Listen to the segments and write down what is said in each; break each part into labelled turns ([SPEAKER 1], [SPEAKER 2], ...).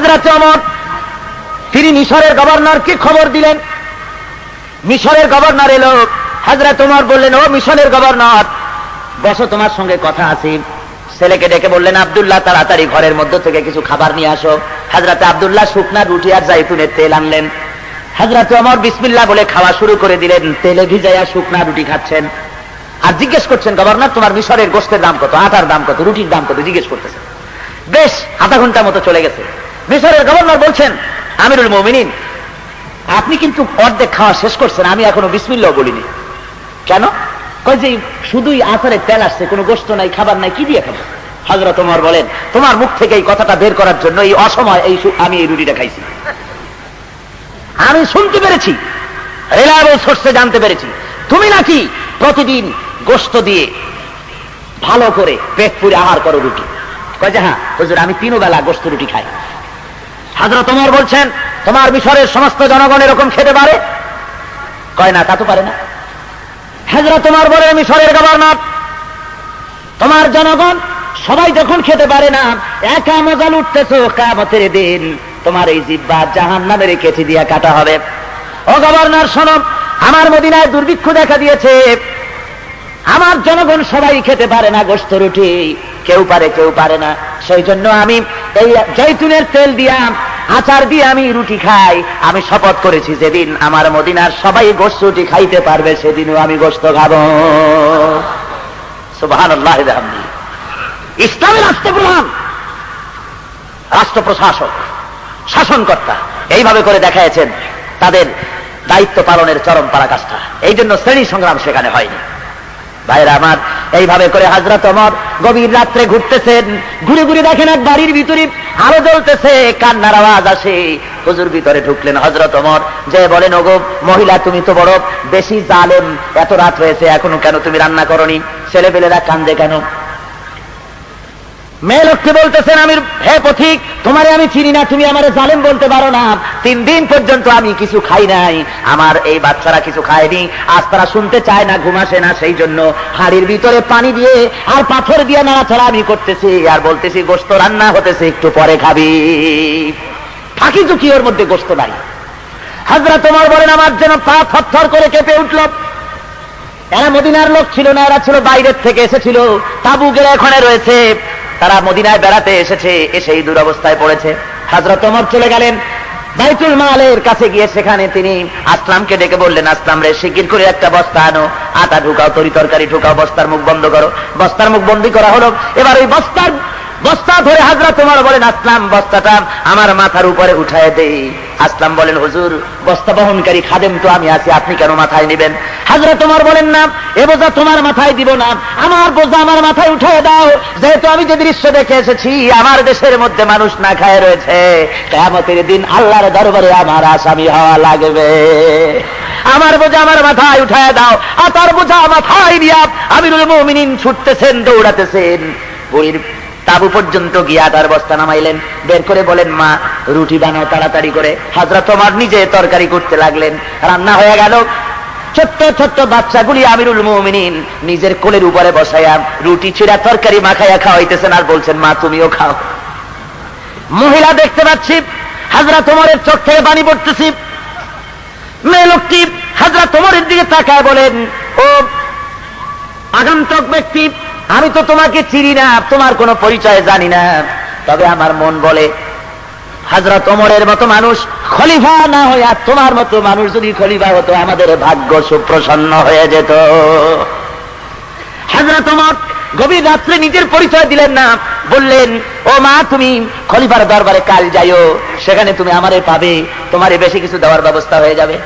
[SPEAKER 1] হযরত ওমর তিনি মিশরের গভর্নরকে খবর দিলেন। মিশরের গভর্নর এলো, হযরত ওমর বললেন, ও মিশরের গভর্নর, বসো, তোমার সঙ্গে কথা আছে। ছেলেকে ডেকে বললেন, আব্দুল্লাহ তাড়াতাড়ি ঘরের মধ্য থেকে কিছু খাবার নিয়ে আসো। হযরত আব্দুল্লাহ শুকনা রুটি আর জাইতুনের তেল আনলেন। হযরত ওমর বিসমিল্লাহ বলে খাওয়া শুরু করে দিলেন। তেলে ভিজাইয়া শুকনা রুটি খাচ্ছেন আর জিজ্ঞেস করছেন, গভর্নর তোমার মিশরের গোশতের দাম কত, আটার দাম কত, রুটির দাম কত, জিজ্ঞেস করতেছেন। বেশ আধা ঘন্টা মতো চলে গেছে। মিশরের গভর্নর বলছেন, আমিরুল মুমিনিন, আপনি কিন্তু অর্ধেক খাওয়া শেষ করছেন, আমি এখনো বিসমিল্লাহ বলিনি। কেন? কই যে শুধুই আচারের তেল আসছে, কোনো গোশত নাই, খাবার নাই, কি দিয়ে খাবো? হযরত ওমর বলেন, তোমার মুখ থেকে এই কথাটা বের করার জন্য এই অসময় আমি এই রুটিটা খাইছি। আমি শুনতে পেরেছি, রিলায়েবল সোর্সে জানতে পেরেছি, তুমি নাকি প্রতিদিন গোশত দিয়ে ভালো করে পেট পুরে আহার করো রুটি। কয় যে হ্যাঁ হুজুর, আমি 3 বেলা গোশত রুটি খাই। হযরত ওমর বলছেন, তোমার মিশরের সমস্ত জনগণ এরকম খেতে পারে? কয় না, তা তো পারে না। হযরত ওমর বলেন, মিশরের গভর্নর, তোমার জনগণ সবাই যখন খেতে পারে না, একা মজা লুটতেছো, কিয়ামতের দিন তোমার এই জিহ্বা জাহান্নামের কেচি দিয়ে কাটা হবে। ও গভর্নর শোনো, আমার মদিনায় দুর্ভিক্ষ দেখা দিয়েছে, আমার জনগণ সবাই খেতে পারে না গোশত রুটি, কেউ পারে কেউ পারে না। সেই জন্য আমি এই জৈতুনের তেল দিয়া আচার দিয়ে আমি রুটি খাই। আমি শপথ করেছি, যেদিন আমার মদিনার সবাই গোশত রুটি খাইতে পারবে সেদিনও আমি গোশত খাবো। সুবহানাল্লাহ। ইসলামের রাষ্ট্রপ্রধান, রাষ্ট্র প্রশাসক, শাসনকর্তা এইভাবে করে দেখাইছেন তাদের দায়িত্ব পালনের চরম পরাকাষ্ঠা। এই জন্য শ্রেণী সংগ্রাম সেখানে হয়নি। ভাইরা আমার, এইভাবে করে হযরত ওমর গভীর রাত্রে ঘুরতেছেন, ঘুরে ঘুরে দেখেন এক বাড়ির ভিতরে আলো জ্বলতেছে, কান্নার আওয়াজ আসে। হুজুর ভিতরে ঢুকলেন। হযরত ওমর যে বলেন, ওগো মহিলা, তুমি তো বড় বেশি জালেম, এত রাত হয়েছে এখনো কেন তুমি রান্না করনি? ছেলেপেলেরা কান্দে কেন? মেয়ে লোককে বলতেছেন, আমির হে পথিক, তোমারে আমি চিনি না, তুমি আমারে জালেম বলতে পারো না। 3 দিন পর্যন্ত আমি কিছু খাই নাই, আমার এই বাচ্চারা কিছু খায়নি, আজ তারা শুনতে চায় না, ঘুম আসে না, সেই জন্য হাড়ির ভিতরে পানি দিয়ে আর পাথর দিয়ে নাড়াচাড়া আমি করতেছি আর বলতেছি গোশত রান্না হতেছে, একটু পরে খাবি। ফাঁকি ঝুঁকি ওর মধ্যে গোশত নাই। হযরত ওমর বলেন, আমার যেন পা থরথর করে কেঁপে উঠল। এরা মদিনার লোক ছিল না, এরা ছিল বাইরের থেকে এসেছিল, তাবু গেড়ে এখানে রয়েছে, তারা মদিনায় বেড়াতে এসেছে, এসেই দুরবস্থায় পড়েছে। হযরত ওমর চলে গেলেন বাইতুল মালের কাছে, গিয়ে সেখানে তিনি আসলামকে ডেকে বললেন, আসলাম রে, শিগগির করে একটা বস্তা আনো, আটা ঢুকাও, তরি তরকারি ঢুকাও, বস্তার মুখ বন্ধ করো। বস্তার মুখ বন্ধ করা হলো। এবার ওই বস্তা ধরে হযরত ওমর বলেন, আসলাম বস্তাটা আমার মাথার উপরে উঠায় দেই। আসলাম বলেন, হুজুর বস্তা বহনকারী খাদেম তো আমি আছি, আপনি কেন মাথায় নেবেন? হযরত ওমর বলেন, না, এ বোঝা তোমার মাথায় দিব না, আমার বোঝা আমার মাথায় উঠায় দাও। যেহেতু আমি যে দৃশ্য দেখে এসেছি, আমার দেশের মধ্যে মানুষ না খায় রয়েছে, কিয়ামতের দিন আল্লাহর দরবারে আমার আসামি হওয়া লাগবে। আমার বোঝা আমার মাথায় উঠায় দাও। আর তার বোঝা মাথায় দিয়া আমিরুল মুমিনিন ছুটতেছেন, দৌড়াতেছেন, বুড়ির তাবু পর্যন্ত গিয়া তার বস্তা নামাইলেন, বের করে বলেন, মা রুটি বানাও তাড়াতাড়ি করে। হযরত ওমর নিজে তরকারি করতে লাগলেন, রান্না হয়ে গেল। ছোট্ট ছোট্ট বাচ্চাগুলি আমিরুল মুমিনিন নিজের কোলের উপরে বসাইয়া রুটি ছিঁড়া তরকারি মাখাইয়া খাওয়াইতেছেন আর বলছেন, মা তুমিও খাও। মহিলা দেখতে পাচ্ছি, হযরত ওমরের চোখ থেকে পানি পড়তেছি। মেয়ে লোকটি হযরত ওমরের দিকে তাকায় বলেন, ও আগন্তুক ব্যক্তি, আমি তো তোমাকে চিনি না, তোমার কোনো পরিচয় জানি না, তবে আমার মন বলে হযরত ওমরের মতো মানুষ খলিফা না হইয়া তোমার মতো মানুষ যদি খলিফা হতো, আমাদের ভাগ্য সুপ্রসন্ন হয়ে যেত। হযরত ওমর গভীর রাত্রে নিজের পরিচয় দিলেন না, বললেন, ও মা, তুমি খলিফার দরবারে কাল যাইও, সেখানে তুমি আমারে পাবে, তোমারে বেশি কিছু দেওয়ার ব্যবস্থা হয়ে যাবে।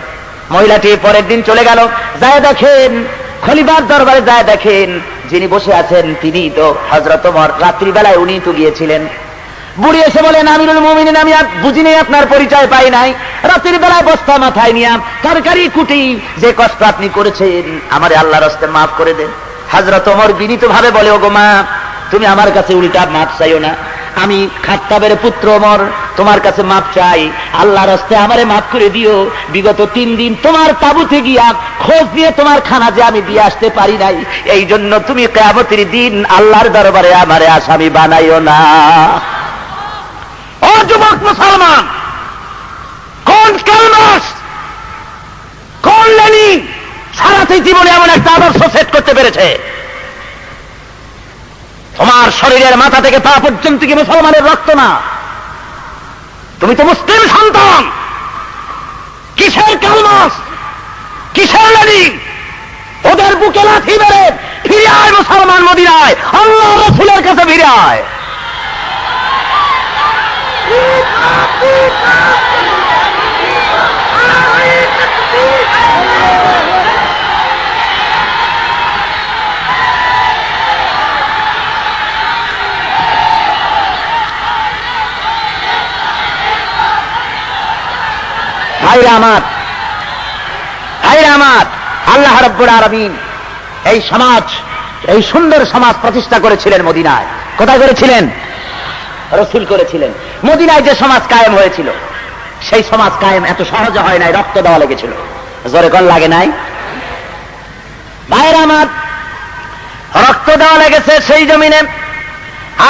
[SPEAKER 1] মহিলাটি পরের দিন চলে গেল, যায় দেখেন খলিফার দরবারে, যায় দেখেন যিনি বসে আছেন তিনি তো হযরত ওমর, রাত্রিবেলায় উনি তো গিয়েছিলেন। বুড়ি এসে বলেন, আমিরুল মুমিনিন, আমি আর বুঝিনি, আপনার পরিচয় পাই নাই, রাতের বেলায় বস্তা মাথায় নিয়ে তরকারি কুটি, যে কষ্ট আপনি করেছেন আমারে আল্লাহর রাস্তে মাফ করে দেন। হযরত ওমর বিনীত ভাবে বলে, ওগো মা, তুমি আমার কাছে উল্টা মাফ চাইও না, আমি খাত্তাবের পুত্র ওমর তোমার কাছে মাফ চাই, আল্লাহর রাস্তে আমারে মাফ করে দিও। বিগত 3 দিন তোমার তাবুতে গিয়া খোঁজ দিয়ে তোমার খানা যে আমি দিয়ে আসতে পারি নাই, এই জন্য তুমি কিয়ামতের দিন আল্লাহর দরবারে আমারে আসামি বানাইও না। ও যুবক মুসলমান, কোন ক্যালমাস, কোন লেনিন সারাতে জীবনে এমন একটা আদর্শ সেট করতে পেরেছে? তোমার শরীরের মাথা থেকে পা পর্যন্ত কি মুসলমানের রক্ত না? তুমি তো মুসলিম সন্তান। কিসের ক্যালমাস, কিসের লেনিন? ওদের বুকে লাথি মেরে ফিরে আয় মুসলমান মদিনায়, আল্লাহ রাসূলের কাছে ফিরে আয়। ভাইরা আমার, ভাইরা আমার, আল্লাহ রাব্বুল আলামিন এই সমাজ, এই সুন্দর সমাজ প্রতিষ্ঠা করেছিলেন মদিনায়। কোথায় করেছিলেন? রাসূল করেছিলেন। মদিনায় যে সমাজ কায়েম হয়েছিল, সেই সমাজ কায়েম এত সহজে হয় নাই, রক্ত দেওয়া লেগেছিল। জোরে কোন লাগে নাই? ভাইরা আমার, রক্ত দেওয়া লেগেছে সেই জমিনে।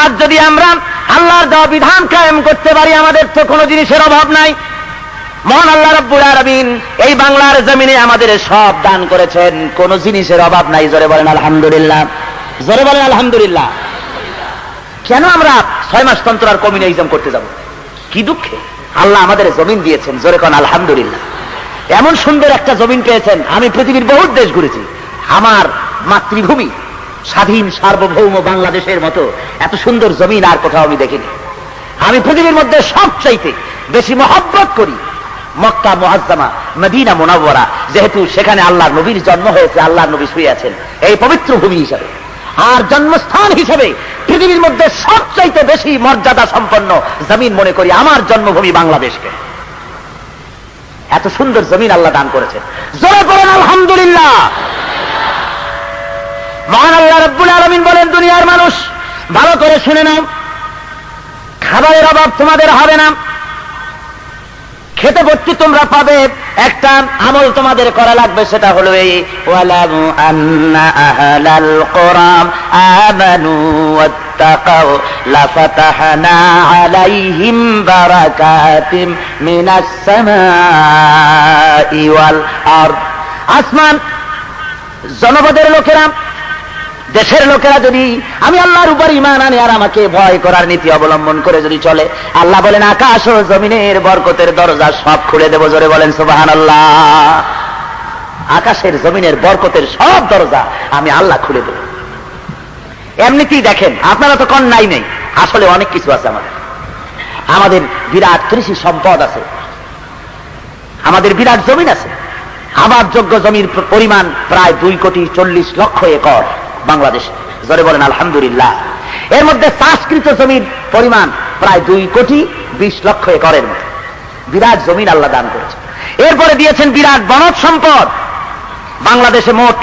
[SPEAKER 1] আজ যদি আমরা আল্লাহর দেওয়া বিধান কায়েম করতে পারি, আমাদের তো কোনো জিনিসের অভাব নাই। মহান আল্লাহ রাব্বুল আলামিন এই বাংলার জমিনে আমাদের সব দান করেছেন, কোন জিনিসের অভাব নাই। জোরে বলেন আলহামদুলিল্লাহ, জোরে বলেন আলহামদুলিল্লাহ। কেন আমরা 6 মাস অন্তর আর কমিউনিজম করতে যাব? কি দুঃখে আল্লাহ আমাদের জমিন দিয়েছেন। জোরে কোন আলহামদুলিল্লাহ। এমন সুন্দর একটা জমিন পেয়েছেন। আমি পৃথিবীর বহুত দেশ ঘুরেছি, আমার মাতৃভূমি স্বাধীন সার্বভৌম বাংলাদেশের মতো এত সুন্দর জমিন আর কোথাও আমি দেখিনি। আমি পৃথিবীর মধ্যে সবচাইতে বেশি মহব্বত করি মক্কা মুআজ্জামা, মদিনা মুনাওয়ারা, যেহেতু সেখানে আল্লাহর নবীর জন্ম হয়েছে, আল্লাহর নবী শুয়ে আছেন এই পবিত্র ভূমি হিসাবে। আর জন্মস্থান হিসেবে পৃথিবীর মধ্যে সবচাইতে বেশি মর্যাদা সম্পন্ন জমিন মনে করি আমার জন্মভূমি বাংলাদেশকে। এত সুন্দর জমিন আল্লাহ দান করেছেন। জোরে বলেন আলহামদুলিল্লাহ। মহান আল্লাহ রাব্বুল আলামিন বলেন, দুনিয়ার মানুষ ভালো করে শুনে নাও, খাবারের অভাব তোমাদের হবে না, খেতে ভর্তি তোমরা পাবে। একটা আমল তোমাদের করা লাগবে, সেটা হলো এই ওয়ালামু আন্না আহলাল কুরআন আমানু ওয়াত্তাকাউ লাফাতাহনা আলাইহিম বারাকাতিম মিনাস সামাই ওয়াল আরদ। আসমান জনপদের লোকেরা, দেশের লোকেরা যদি আমি আল্লাহর উপর ঈমান আনে আর আমাকে ভয় করার নীতি অবলম্বন করে যদি চলে, আল্লাহ বলেন আকাশ ও জমিনের বরকতের দরজা সব খুলে দেব। জোরে বলেন সুবহানাল্লাহ। আকাশের জমিনের বরকতের সব দরজা আমি আল্লাহ খুলে দেব। এমনিতেই দেখেন, আপনারা তো কন নাই নেই, আসলে অনেক কিছু আছে আমাদের। আমাদের বিরাট কৃষি সম্পদ আছে, আমাদের বিরাট জমিন আছে। আবাদযোগ্য জমির পরিমাণ প্রায় 2,40,00,000 একর বাংলাদেশে। জোরে বলেন আলহামদুলিল্লাহ। এর মধ্যে চাষকৃত জমির পরিমাণ প্রায় 2,20,00,000 একরের মতো বিরাট জমিন আল্লাহ দান করেছে। এরপরে দিয়েছেন বিরাট বনজ সম্পদ। বাংলাদেশে মোট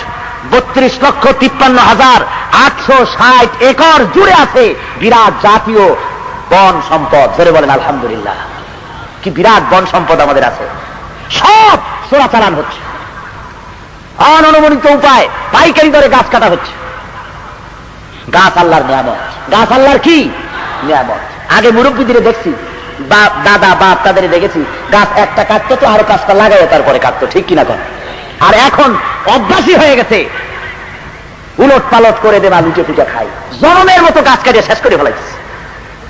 [SPEAKER 1] 32,53,860 একর জুড়ে আছে বিরাট জাতীয় বন সম্পদ। জোরে বলেন আলহামদুলিল্লাহ। কি বিরাট বন সম্পদ আমাদের আছে। সব চোরাচালান হচ্ছে, অননুমোদিত উপায় পাইকারি দরে গাছ কাটা হচ্ছে। গাছ আল্লাহর নিয়ামত, গাছ আল্লাহর কি নিয়ামত। আগে মুরব্বীদের দেখছি, বাপ দাদা বাপ তাদের দেখেছি, গাছ একটা কাটতো তো আরো গাছটা লাগাইও তারপরে কাটতো, ঠিক কিনা কন? আর এখন অভ্যাসই হয়ে গেছে, উলট পালট করে দেবা, লুচে পুজো খাই, জনমের মতো গাছ কাটিয়ে শেষ করে ফেলাইছে।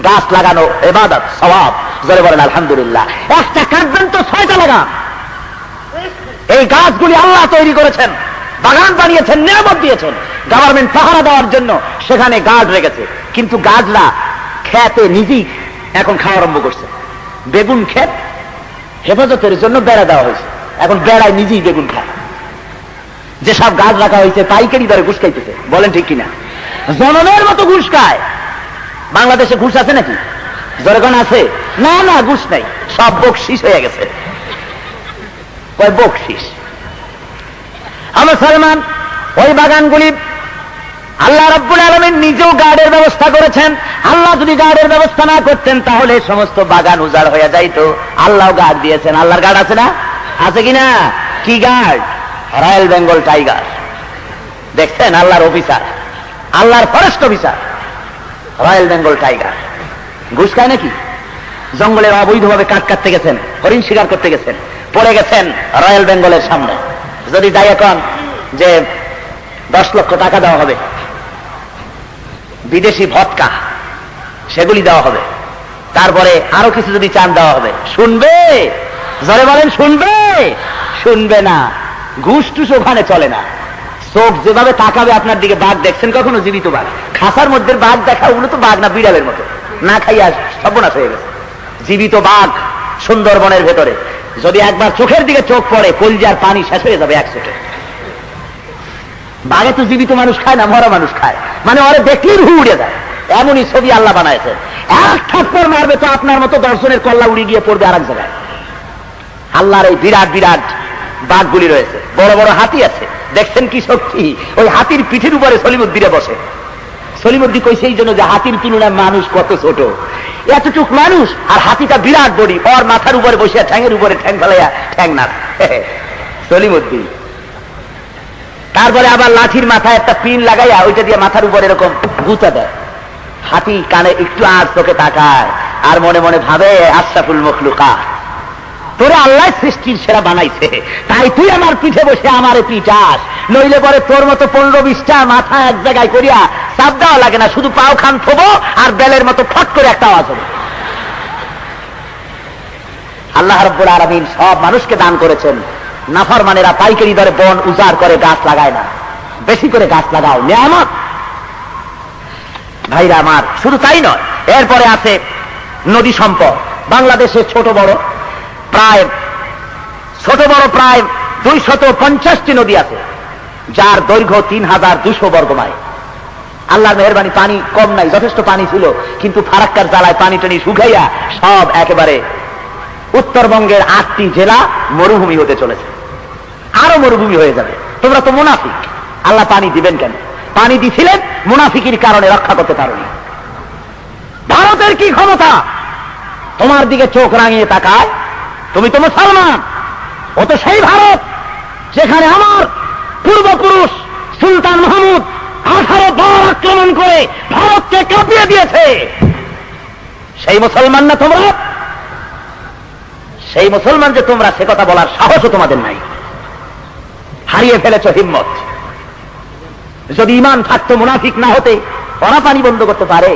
[SPEAKER 1] গাছ লাগানো ইবাদত, সওয়াব। জোরে বলেন আলহামদুলিল্লাহ। একটা কাটবেন তো 6টা লাগান। এই গাছগুলি আল্লাহ তৈরি করেছেন, বাগান বানিয়েছেন, নিয়ামত দিয়েছেন। গভর্নমেন্ট পাহারা দেওয়ার জন্য সেখানে গার্ড রেখেছে, কিন্তু গাছরা খেতে নিজেই এখন খাওয়া আরম্ভ করছে। বেগুন ক্ষেত হেফাজতের জন্য বেড়া দেওয়া হয়েছে, এখন বেড়ায় নিজেই বেগুন খায়। যেসব গাছ রাখা হয়েছে পাইকারি দরে ঘুষ খাইতেছে, বলেন ঠিক কিনা? জনমের মতো ঘুষ খায়। বাংলাদেশে ঘুষ আছে নাকি? জনগণ আছে? না না, ঘুষ নাই, সব বকশিস হয়ে গেছে। কয় বকশিস। মুসলমান ওই বাগানগুলি আল্লাহ রাব্বুল আলামিন নিজেও গার্ডের ব্যবস্থা করেছেন। আল্লাহ যদি গার্ডের ব্যবস্থা না করতেন তাহলে সমস্ত বাগান উজাড় হয়ে যাইতো। আল্লাহ গার্ড দিয়েছেন। আল্লাহর গার্ড আছে না? আছে কিনা? কি গার্ড? Royal Bengal tiger. দেখছেন আল্লাহর অফিসার, আল্লাহর forest officer, royal Bengal tiger. ঘুষ খায় নাকি? জঙ্গলের অবৈধভাবে কাঠ কাটতে গেছেন, হরিণ শিকার করতে গেছেন, পড়ে গেছেন রয়্যাল বেঙ্গলের সামনে। যদি যাই এখন যে 10 লক্ষ টাকা দেওয়া হবে, বিদেশি ভদকা সেগুলি দেওয়া হবে, তারপরে আরো কিছু যদি চান দেওয়া হবে, শুনবে? জোরে বলেন, শুনবে? শুনবে না। ঘুষ টুস ওখানে চলে না। চোখ যেভাবে তাকাবে আপনার দিকে, বাঘ দেখছেন কখনো? জীবিত বাঘ, খাসার মধ্যে বাঘ দেখা, ওগুলো তো বাঘ না, বিড়ালের মতো, না খাইয়া সর্বনাশ হয়ে গেছে। জীবিত বাঘ সুন্দরবনের ভেতরে, যদি একবার চোখের দিকে চোখ পড়ে, কলজার পানি শেষ হয়ে যাবে এক চোখে। বাঘে তো জীবিত মানুষ খায় না, মরা মানুষ খায়, মানে ওরে দেখলেই রুহ উড়ে যায়, এমনই ছবি আল্লাহ বানাইছে। এক থাপ্পড় মারবে তো আপনার মতো দর্শনের কল্লা উড়ে গিয়ে পড়বে আর এক জায়গায়। আল্লাহর এই বিরাট বিরাট বাঘগুলি রয়েছে, বড় বড় হাতি আছে, দেখছেন কি শক্তি! ওই হাতির পিঠের উপরে সলিমুদ্দিনে বসে। সলিমুদ্দি কইছে এই জন্য যে হাতির তুলনায় মানুষ কত ছোট, এতটুক মানুষ, আর হাতিটা বিরাট বড়ি, ওর মাথার উপরে বসে ঠ্যাঙের উপরে ঠ্যাং ফেলাইয়া ঠ্যাং না সলিমুদ্দি। তারপরে আবার লাঠির মাথায় একটা পিন লাগাইয়া ওইটা দিয়ে মাথার উপরে এরকম গুঁতা দেয়। হাতি কানে একটু আর চোখে তাকায় আর মনে মনে ভাবে, আশরাফুল মখলুকাত, তোরে আল্লাহ সৃষ্টির সেরা বানাইছে, তাই তুই আমার পিঠে বসে আমারে পিটাস, নইলে পরে তোর মতো 15-20টা মাথা এক জায়গায় করিয়া চাপ দেওয়া লাগে না, শুধু পাও খান থবো আর বেলের মতো ফট করে একটা আওয়াজ হবে। আল্লাহ রাব্বুল আলামিন সব মানুষকে দান করেছেন। নাফরমানেরা পাইকারি দরে বন উজাড় করে গাছ লাগায় না, বেশি করে গাছ লাগাও, নিয়ামত। ভাইরা আমার, শুধু তাই নয়, এরপরে আছে নদী সম্পদ। বাংলাদেশে ছোট বড় প্রায় 250টি নদী আছে, যার দৈর্ঘ্য 3200 বর্গ মাইল। আল্লাহর মেহেরবানি, পানি কম নাই, যথেষ্ট পানি ছিল, কিন্তু ফারাক্কার জ্বালায় পানি টানি শুকাইয়া সব একেবারে উত্তরবঙ্গের 8টি জেলা মরুভূমি হতে চলেছে, আরো মরুভূমি হয়ে যাবে। তোমরা তো মুনাফিক, আল্লাহ পানি দিবেন কেন? পানি দিছিলেন মুনাফিকির কারণে, রক্ষা করতে পারোনি। ভারতের কি ক্ষমতা তোমার দিকে চোখ রাঙিয়ে তাকায়? তুমি তো মুসলমান, ও তো সেই ভারত যেখানে আমার পূর্বপুরুষ সুলতান মাহমুদ 18 বার আক্রমণ করে ভারতকে কাঁপিয়ে দিয়েছে। সেই মুসলমান না তোমরা? সেই মুসলমান যে তোমরা, সে কথা বলার সাহসও তোমাদের নাই, হারিয়ে ফেলেছ হিম্মত। যদি ঈমান থাকতো, মুনাফিক না হতে, ওরা পানি বন্ধ করতে পারে?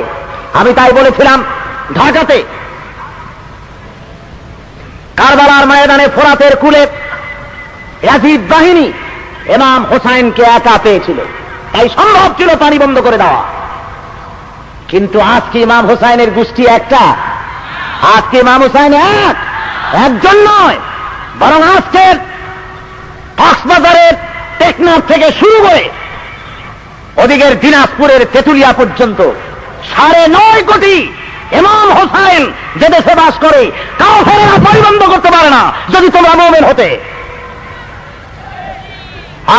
[SPEAKER 1] আমি তাই বলেছিলাম ঢাকাতে, কারবালার ময়দানে ফোরাতের কূলে ইয়াজিদ বাহিনী ইমাম হোসাইনকে একা পেয়েছিল, তাই সম্ভব ছিল পানি বন্ধ করে দেওয়া। কিন্তু আজকে ইমাম হোসাইনের গোষ্ঠী একটা, আজকে ইমাম হোসাইন একজন নয়, বরং আজকের কক্সবাজারের টেকনাফ থেকে শুরু করে ওদিকের দিনাজপুরের তেতুলিয়া পর্যন্ত 9.5 কোটি ইমাম হোসাইন যে দেশে বাস করে, কাফেররা পানি বন্ধ করতে পারে না যদি তোমরা মুমিন হতে।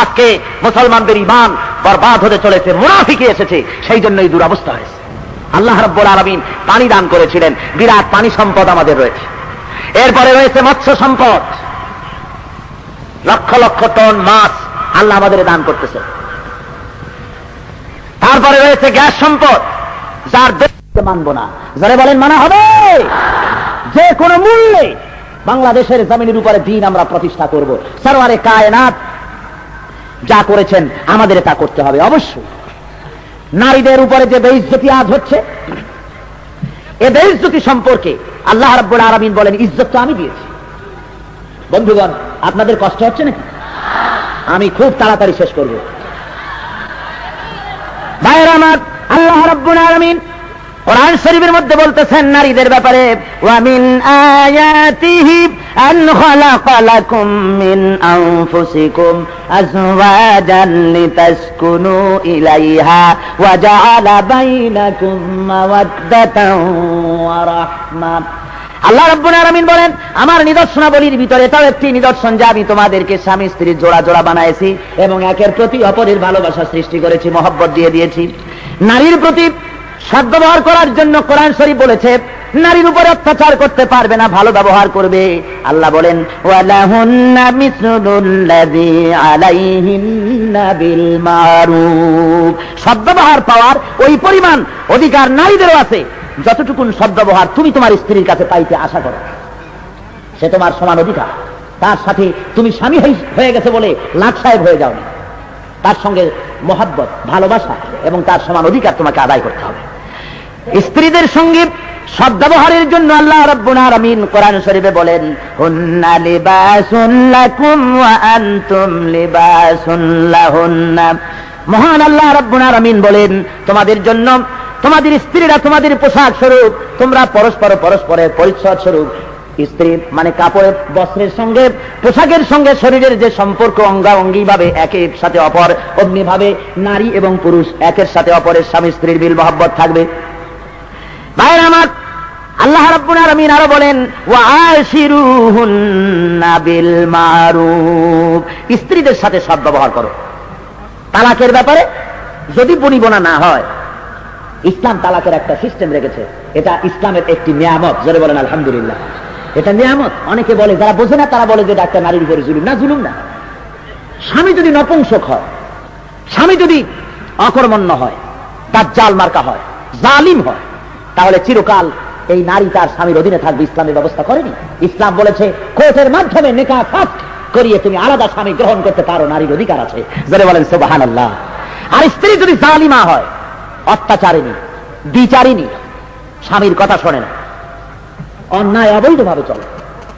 [SPEAKER 1] আজকে মুসলমানদের ঈমান বরবাদ হতে চলেছে, মুনাফিকি এসেছে, সেই জন্যই দুরবস্থা হয়েছে। আল্লাহ রাব্বুল আলামিন পানি দান করেছিলেন, বিরাট পানি সম্পদ আমাদের রয়েছে। এরপরে রয়েছে মৎস্য সম্পদ, লক্ষ লক্ষ টন মাছ আল্লাহ আমাদের দান করতেছে। তারপরে রয়েছে গ্যাস সম্পদ, যার মানব না, যারা বলেন মানা হবে, যে কোনো মূল্যে বাংলাদেশের জমিনের উপরে দিন আমরা প্রতিষ্ঠা করব। সরওয়ারে কায়নাত যা করেছেন আমাদের তা করতে হবে অবশ্যই। নারীদের উপরে যে বেইজ্জতি আজ হচ্ছে, এ বেইজ্জতি সম্পর্কে আল্লাহ রাব্বুল আলামিন বলেন, ইজ্জত তো আমি দিয়েছি। বন্ধুগণ, আপনাদের কষ্ট হচ্ছে নাকি? আমি খুব তাড়াতাড়ি শেষ করব। ভাইরা আমার, আল্লাহ রাব্বুল আলামিন কোরআন শরীফের মধ্যে বলতেছেন নারীদের ব্যাপারে, ওয়া মিন আয়াতিহি আন খালাকা লাকুম মিন আনফুসিকুম আজওয়াজান লিতাসকুনু ইলাইহা ওয়া জাআলা বাইনাকুম মাওয়াদ্দাতান ওয়া রাহমা। আল্লাহ রাব্বুল আলামিন বলেন, আমার নিদর্শনাবলীর ভিতরে এটাও একটি নিদর্শন যে আমি তোমাদেরকে স্বামী স্ত্রীর জোড়া জোড়া বানাইছি এবং একের প্রতি অপরের ভালোবাসা সৃষ্টি করেছি, মহব্বত দিয়ে দিয়েছি। নারীর প্রতি সদ্ব্যবহার করার জন্য কোরআন শরীফ বলেছে, নারীর উপরে অত্যাচার করতে পারবে না, ভালো ব্যবহার করবে। আল্লাহ বলেন, ওয়ালাহুন্না মিসলুল্লাযী আলাইহিন্না বিল মারুফ। সদ্ব্যবহার পাওয়ার ওই পরিমাণ অধিকার নারীদেরও আছে যতটুকুন সদ্ব্যবহার তুমি তোমার স্ত্রীর কাছে পাইতে আশা করো, সে তোমার সমান অধিকার। তার সাথে তুমি স্বামী হয়ে গেছে বলে লাট সাহেব হয়ে যাওনি, তার সঙ্গে মহাব্বত, ভালোবাসা এবং তার সমান অধিকার তোমাকে আদায় করতে হবে। স্ত্রীদের সঙ্গে সদ্ব্যবহারের জন্য আল্লাহ রাব্বুল আলামিন কোরআন শরীফে বলেন, হুন্না লিবাসুন লাকুম ওয়া আনতুম লিবাসুন লাহুন্না। মহান আল্লাহ রাব্বুল আলামিন বলেন, তোমাদের জন্য তোমাদের স্ত্রীরা তোমাদের পোশাক স্বরূপ, তোমরা পরস্পরের পরিচ্ছদ স্বরূপ। স্ত্রী মানে কাপড়ের বস্ত্রের সঙ্গে পোশাকের সঙ্গে শরীরের যে সম্পর্ক, অঙ্গাঙ্গি ভাবে একের সাথে অপর, অমনি ভাবে নারী এবং পুরুষ একের সাথে অপরের স্বামী স্ত্রীর মিল মহব্বত থাকবে। ভাইরা আমার, আল্লাহ রাব্বুল আলামিন আরো বলেন, ওয়া আশিরুহুন্না বিল মারুফ। স্ত্রীদের সাথে সদ্ব্যবহার করো। তালাকের ব্যাপারে যদি বনিবনা না হয়, ইসলাম তালাকের একটা সিস্টেম রেখেছে। এটা ইসলামের একটি নিয়ামত। জোরে বলেন আলহামদুলিল্লাহ। এটা নিয়ামত। অনেকে বলে, যারা বোঝে না তারা বলে যে ডাক্তার নারীর উপরে জুলুম। না, জুলুম না। স্বামী যদি নপুংসক হয়, স্বামী যদি অকর্মণ্য হয়, দাজ্জাল মার্কা হয়, জালিম হয়, তাহলে চিরকাল এই নারী তার স্বামীর অধীনে থাকবে। ইসলামের ব্যবস্থা করেনি। ইসলাম বলেছে কোর্টের মাধ্যমে নিকাহ ফাসখ করিয়ে তুমি আলাদা স্বামী গ্রহণ করতে পারো, নারীর অধিকার আছে। যারা বলেন সুবহানাল্লাহ। আর স্ত্রী যদি জালিমা হয়, অত্যাচারিণী, দ্বিচারিণী, স্বামীর কথা শোনে না, অন্যায় অবৈধভাবে চলে,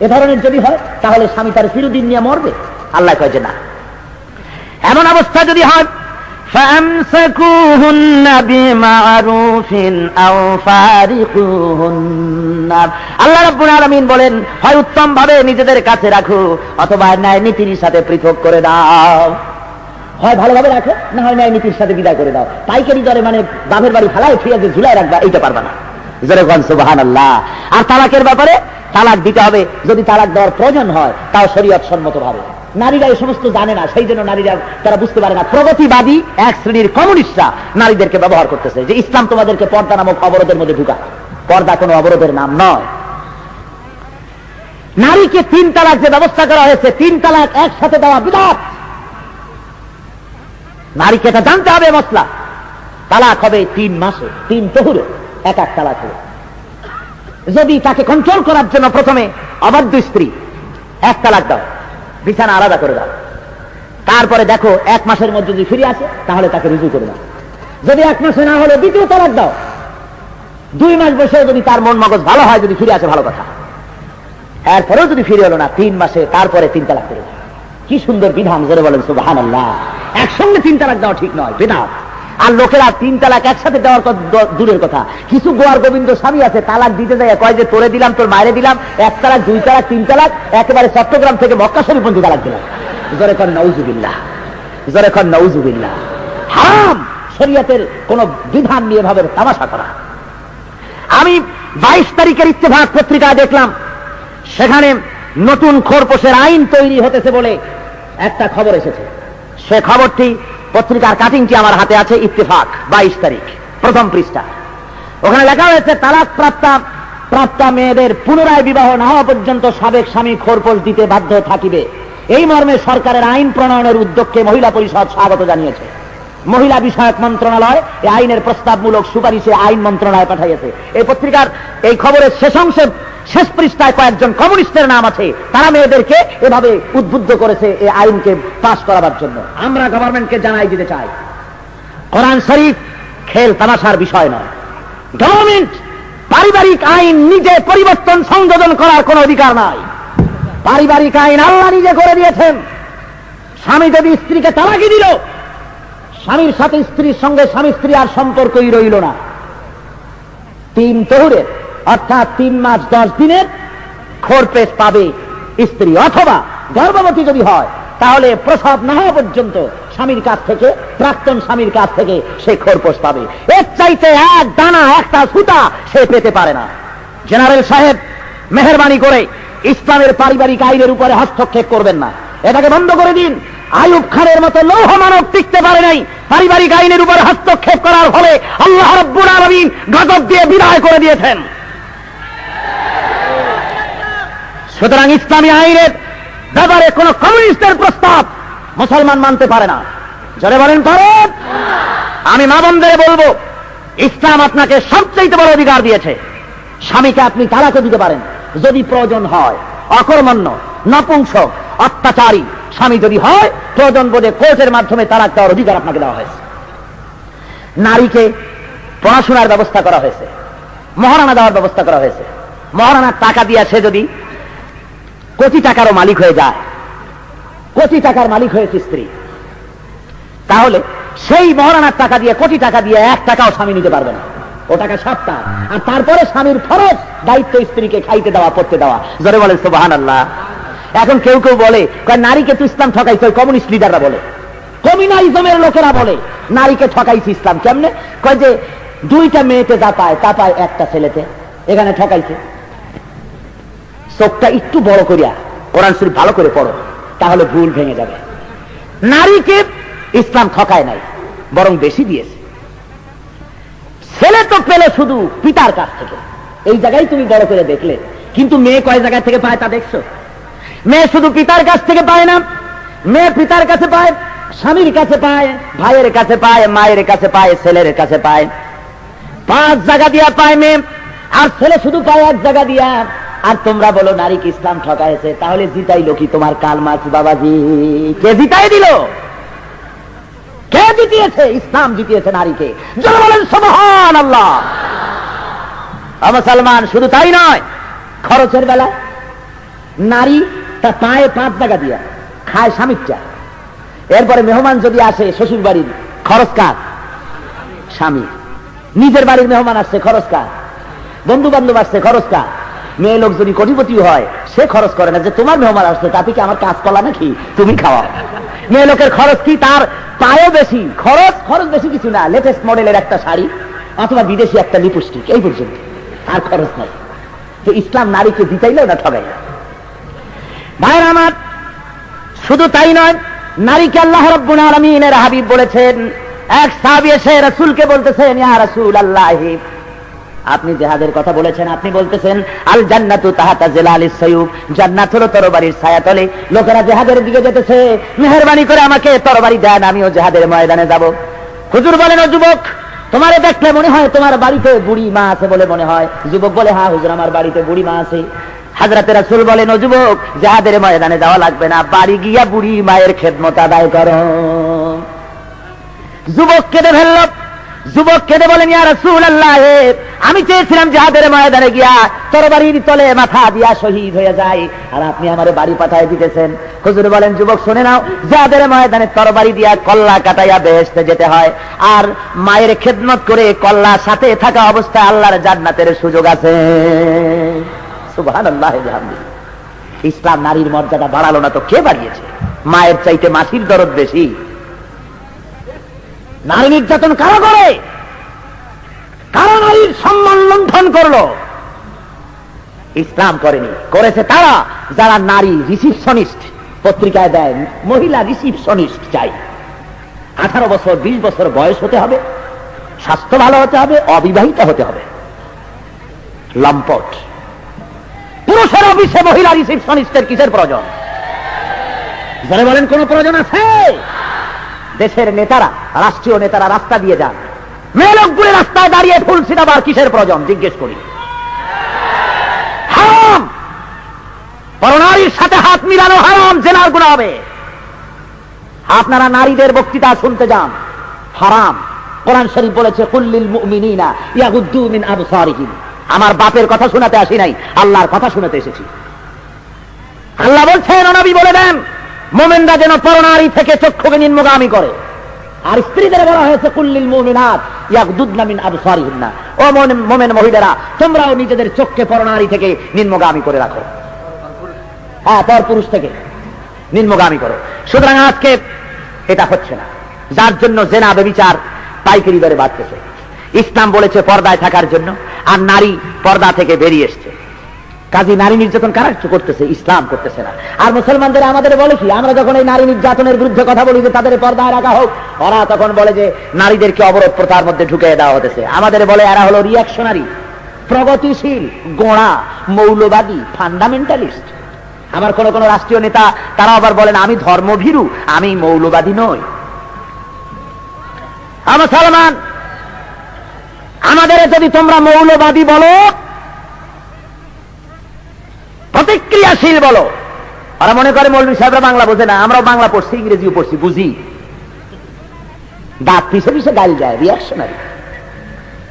[SPEAKER 1] এ ধরনের যদি হয়, তাহলে স্বামী তার চিরদিন নিয়ে মরবে। আল্লাহ কয় যে না। এমন অবস্থা যদি হয়, ফামসাকুহুন্না বিমারুফিন আও ফারিকুহুন্না। আল্লাহ রাব্বুল আলামিন বলেন, হয় উত্তম ভাবে নিজেদের কাছে রাখো, অথবা ন্যায় নীতির সাথে পৃথক করে দাও। হয় ভালোভাবে রাখো, না হয় ন্যায় নীতির সাথে বিদায় করে দাও। পাইকারি দরে মানে বাপের বাড়ি ফালায় ফিরে ঝুলাই রাখবা, এইটা পারবা না। সুবহানাল্লাহ। আর তালাকের ব্যাপারে তালাক দিতে হবে যদি তালাক দেওয়ার প্রয়োজন হয়, তাও শরীয়ত সম্মত ভাবে। নারীরা এই সমস্ত জানে না, সেই জন্য নারীরা তারা বুঝতে পারে না। প্রগতিবাদী এক শ্রেণীর কমিউনিস্টরা নারীদেরকে ব্যবহার করতেছে যে ইসলাম তোমাদেরকে পর্দা নামক অবরোধের মধ্যে ঢুকা। পর্দা কোনো অবরোধের নাম নয়। নারীকে 3 তালাক যে ব্যবস্থা করা হয়েছে, 3 তালাক একসাথে দেওয়া বিদআত। নারীকে এটা জানতে হবে মসলা। তালাক হবে 3 মাসে, 3 তহুরে এক তালাক হবে। যদি তাকে কন্ট্রোল করার জন্য প্রথমে অবাধ্য স্ত্রী 1 তালাক দাও, বিছানা আলাদা করে দাও। তারপরে দেখো 1 মাসের মধ্যে যদি ফিরে আসে, তাহলে তাকে রুজু করে দাও। যদি 1 মাসে না হলে 2য় তালাক দাও। 2 মাস বসে যদি তার মন মগজ ভালো হয়, যদি ফিরে আসে ভালো কথা। এরপরেও যদি ফিরে এলো না, 3 মাসে তারপরে 3 তালাক করে দাও। কি সুন্দর বিধান। জোরে বলেন সুবহানাল্লাহ। একসঙ্গে 3 তালাক দেওয়া ঠিক নয়, বিধান। আর লোকেরা 3 তালাক একসাথে দেওয়ার দূরের কথা। কিছু গোয়ার গোবিন্দ স্বামী আছে, তালাক দিতে যায় কয় যে তোরে দিলাম, তোর মায়েরে দিলাম, 1 তালাক, 2 তালাক, 3 তালাক, একেবারে চট্টগ্রাম থেকে মক্কা শরীফ পর্যন্ত তালাক দিলাম। জোরে কর নাউজুবিল্লাহ, জোরে কর নাউজুবিল্লাহ। হারাম শরীয়তের কোন বিধান নিয়ে ভাবে তামাশা করা। আমি 22 তারিখের ইত্তেফাক পত্রিকায় দেখলাম, সেখানে নতুন খোরপোশের আইন তৈরি হতেছে বলে একটা খবর এসেছে। সে খবরটি, পত্রিকার কাটিংটি আমার হাতে আছে, ইত্তেফাক 22 তারিখ, প্রথম পৃষ্ঠা। ওখানে লেখা হয়েছে, তালাক প্রাপ্তা মেয়েদের পুনরায় বিবাহ না হওয়া পর্যন্ত সাবেক স্বামী খোরপোশ দিতে বাধ্য থাকিবে। এই মর্মে সরকারের আইন প্রণয়নের উদ্যোগকে মহিলা পরিষদ স্বাগত জানিয়েছে। মহিলা বিষয়ক মন্ত্রণালয় এই আইনের প্রস্তাবমূলক সুপারিশে আইন মন্ত্রণালয় পাঠাইছে। এই পত্রিকার এই খবরের শেষ অংশে, শেষ পৃষ্ঠায় কয়েকজন কমিউনিস্টের নাম আছে। তারা মেয়েদেরকে এভাবে উদ্বুদ্ধ করেছে এই আইনকে পাস করাবার জন্য। আমরা গভর্নমেন্টকে জানাই দিতে চাই, কোরআন শরীফ খেল তামাশার বিষয় নয়। গভর্নমেন্ট পারিবারিক আইন নিজে পরিবর্তন সংযোজন করার কোন অধিকার নাই। পারিবারিক আইন আল্লাহ নিজে করে দিয়েছেন। স্বামী যদি স্ত্রীকে তালাকি দিল, স্বামীর সাথে স্ত্রীর সঙ্গে স্বামী স্ত্রী আর সম্পর্কই রইল না। 3 তহুরের অর্থাৎ 3 মাস 10 দিনের খোরপোশ পাবে স্ত্রী। অথবা গর্ভবতী যদি হয়, তাহলে প্রসব না হওয়া পর্যন্ত স্বামীর কাছ থেকে, প্রাক্তন স্বামীর কাছ থেকে সে খোরপোশ পাবে। এর চাইতে এক দানা, একটা সুতা সে পেতে পারে না। জেনারেল সাহেব, মেহেরবানি করে ইসলামের পারিবারিক আইনের উপরে হস্তক্ষেপ করবেন না। এটাকে বন্ধ করে দিন। আইয়ুব খানের মতো লৌহ মানব টিকতে পারে নাই পারিবারিক আইনের উপরে হস্তক্ষেপ করার ফলে। আল্লাহ রাব্বুল আলামিন গজব দিয়ে বিদায় করে দিয়েছেন। সুতরাং ইসলামী আইনের ব্যাপারে কোন কমিউনিস্টের প্রস্তাব মুসলমান মানতে পারে না। জোরে বলেন পারেন? আমি মা বোনদের বলবো, ইসলাম আপনাকে সবচেয়ে বড় অধিকার দিয়েছে। স্বামীকে আপনি তালাকও দিতে পারেন যদি প্রয়োজন হয়। অকর্মণ্য, নপুংসক, অত্যাচারী স্বামী যদি হয়, প্রয়োজন বোধে কোর্টের মাধ্যমে তালাক দেওয়ার অধিকার আপনাকে দেওয়া হয়েছে। নারীকে পড়াশোনার ব্যবস্থা করা হয়েছে, মহারানা দেওয়ার ব্যবস্থা করা হয়েছে। মহারানার টাকা দিয়ে সে যদি কোটি টাকারও মালিক হয়ে যায়, কোটি টাকার মালিক হয়েছে স্ত্রী, তাহলে সেই মহারানার টাকা দিয়ে, কোটি টাকা দিয়ে 1 টাকাও স্বামী নিতে পারবে না। ও টাকা সব তার। আর তারপরে স্বামীর ফরজ দায়িত্ব স্ত্রীকে খাইতে দেওয়া, পড়তে দেওয়া। জোরে বলেন সুবহানাল্লাহ। এখন কেউ কেউ বলে নারীকে তো ইসলাম ঠকাইছে, কমিউনিস্ট লিডাররা বলে, কমিউনাইজমের লোকেরা বলে নারীকে ঠকাইছে ইসলাম। কেমনে? কয় যে 2টা মেয়েতে যা পায় তা পায় 1টা ছেলেতে, এখানে ঠকাইছে। চোখটা একটু বড় করিয়া কোরআন শরীফ ভালো করে পড়ো, তাহলে ভুল ভেঙে যাবে। নারীকে ইসলাম ঠকায় নাই, বরং বেশি দিয়েছে। ছেলে তো পেলে শুধু পিতার কাছ থেকে, এই জায়গায় তুমি বড় করে দেখলে, কিন্তু মেয়ে কয় জায়গা থেকে পায় তা দেখছো? মেয়ে শুধু পিতার কাছ থেকে পায় না, মেয়ে পিতার কাছে পায়, স্বামীর কাছে পায়, ভাইয়ের কাছে পায়, মায়ের কাছে পায়, ছেলের কাছে পায়। 5 জায়গা দিয়া পায় মেয়ে, আর ছেলে শুধু পায় 1 জায়গা দিয়া। আর তোমরা বলো নারীকে ইসলাম ঠকাইছে, তাহলে জিতাইলো কি তোমার কালমাচ বাবাজি? কে জিতাই দিল? কে জিতিয়েছে? ইসলাম জিতিয়েছে নারীকে। যারা বলেন সুবহানাল্লাহ। মুসলমান শুধু তাই নয়, খরচের বেলা নারী তা পায়ে 5 জায়গা দিয়া খায় স্বামীরটা। এরপরে মেহমান যদি আসে শ্বশুর বাড়ির, খরচ কার? স্বামী। নিজের বাড়ির মেহমান আসছে, খরচ কার? বন্ধু বান্ধব আসছে, খরচ কার? মেয়ে লোক যদি কোটিপতি হয়, সে খরচ করে না যে তোমার মেহমান আসছে, তাতে কি আমার কাজ কলা নাকি, তুমি খাওয়াও। মেয়ে লোকের খরচ কি? তার পায়েও বেশি খরচ। খরচ বেশি কিছু না, লেটেস্ট মডেলের একটা শাড়ি অথবা বিদেশি একটা লিপস্টিক, এই পর্যন্ত, আর খরচ নাই। তো ইসলাম নারীকে জিতাইলো না ঠগাইল? ভাইরা আমার, শুধু তাই নয়, নারীকে আল্লাহ রাব্বুল আলামিনের হাবিব বলেছেন। এক সাহাবী এসে রাসূলকে বলতেছেন, ইয়া রাসূলুল্লাহ, আপনি জিহাদের কথা বলেছেন, আপনি বলতেছেন আল জান্নাতু তাহাতা জিলালিস সায়ুফ, জান্নাত হলো তরবারির ছায়াতলে। লোকেরা জিহাদের দিকে যেতেছে, মেহেরবানি করে আমাকে তরবারি দেন, আমিও জিহাদের ময়দানে যাব। হুজুর বলেন, ও যুবক, তোমারে দেখলে মনে হয় তোমার বাড়িতে বুড়ি মা আছে বলে মনে হয়। যুবক বলে, হ্যাঁ হুজুর, আমার বাড়িতে বুড়ি মা আছে। হযরত রাসূল বলেন, ও যুবক, জিহাদের ময়দানে যাওয়া লাগবে না, বাড়ি গিয়া বুড়ি মায়ের খেদমত আদায় করো। যুবক কেঁদে ফেলল। যুবক কেঁদে বলেন, ইয়া রাসূলুল্লাহ, আমি চেয়েছিলাম জিহাদের ময়দানে গিয়া তরবারির তলে মাথা দিয়া শহীদ হয়ে যায়, আর আপনি আমারে বাড়ি পাঠায় দিতেছেন। হুজুর বলেন, যুবক শুনে নাও, জিহাদের ময়দানে তরবারি দিয়া কল্লা কাটাইয়া বেহেশতে যেতে হয়, আর মায়ের খেদমত করে কল্লা সাথে থাকা অবস্থায় আল্লাহর জান্নাতের সুযোগ আছে। সুবহানাল্লাহ। ইসলাম নারীর মর্যাদা বাড়ালো না তো কে বাড়িয়েছে? মায়ের চাইতে মাসির দরদ বেশি। নারী নির্যাতন কারা করে? কারা নারীর সম্মান লঙ্ঘন করলো? ইসলাম করেনি, করেছে তারা যারা নারী রিসিপশনিস্ট পত্রিকায় দেয়, মহিলা রিসিপশনিস্ট চাই। 18 বছর 20 বছর বয়স হতে হবে, স্বাস্থ্য ভালো হতে হবে, অবিবাহিত হতে হবে। লম্পট। পুরুষের অফিসে মহিলা রিসিপশনিস্টের কিসের প্রয়োজন? যারা বলেন কোন প্রয়োজন আছে? দেশের নেতারা, রাষ্ট্রীয় নেতারা রাস্তা দিয়ে যান, মেয়ে লোকগুলি রাস্তায় দাঁড়িয়ে ফুল ছিটাবার কিসের প্রয়োজন? জিজ্ঞেস করি। হারাম। পরনারীর সাথে হাত মিলানো হারাম, জেনার গুনাহ হবে। আপনারা নারীদের বক্তৃতা শুনতে যান, হারাম। কোরআন শরীফ বলেছে, কুল্লিল মুমিনিনা ইয়াগুদ্দু মিন আবসারিহিম। আমার বাপের কথা শোনাতে আসি নাই, আল্লাহর কথা শুনাতে এসেছি। আল্লাহ বলছেন, নবী বলে দেন, মুমিনরা যেন পরনারী থেকে চক্ষুকে নিম্নগামী করে। আর স্ত্রীদের বলা হয়েছে, কুল্লিল মুমিনাত ইয়াগুদ্দুনা মিন আবসারিহিন্না। ও মুমিন মহিলারা, তোমরাও নিজেদের চোখকে পরনারী থেকে নিম্নগামী করে রাখো। হ্যাঁ, পর পুরুষ থেকে নিম্নগামী করো। সুতরাং আজকে এটা হচ্ছে না, যার জন্য জেনা ব্যভিচার পাইকারি দরে বাড়তেছে। ইসলাম বলেছে পর্দায় থাকার জন্য, আর নারী পর্দা থেকে বেরিয়ে এসছে। কাজী নারী নির্যাতন কারা করতেছে? ইসলাম করতেছে না। আর মুসলমানদের আমাদের বলে কি, আমরা যখন এই নারী নির্যাতনের বিরুদ্ধে কথা বলি যে তাদের পর্দায় রাখা হোক, ওরা তখন বলে যে নারীদেরকে অবরোধ প্রথার মধ্যে ঢুকিয়ে দেওয়া হতেছে। আমাদের বলে এরা হলো রিয়াকশনারি, প্রগতিশীল, গোঁড়া, মৌলবাদী, ফান্ডামেন্টালিস্ট। আবার কোন কোন রাষ্ট্রীয় নেতা তারা আবার বলেন, আমি ধর্মভীরু, আমি মৌলবাদী নই। মুসলমান, আমাদের যদি তোমরা মৌলবাদী বলো, প্রতিক্রিয়াশীল বলো, ওরা মনে করে মৌলভী সাহেবরা বাংলা বোঝে না। আমরাও বাংলা পড়ছি, ইংরেজিও পড়ছি, বুঝি। দাঁত পিছে পিছে গাল যায়, রিয়াকশনারি,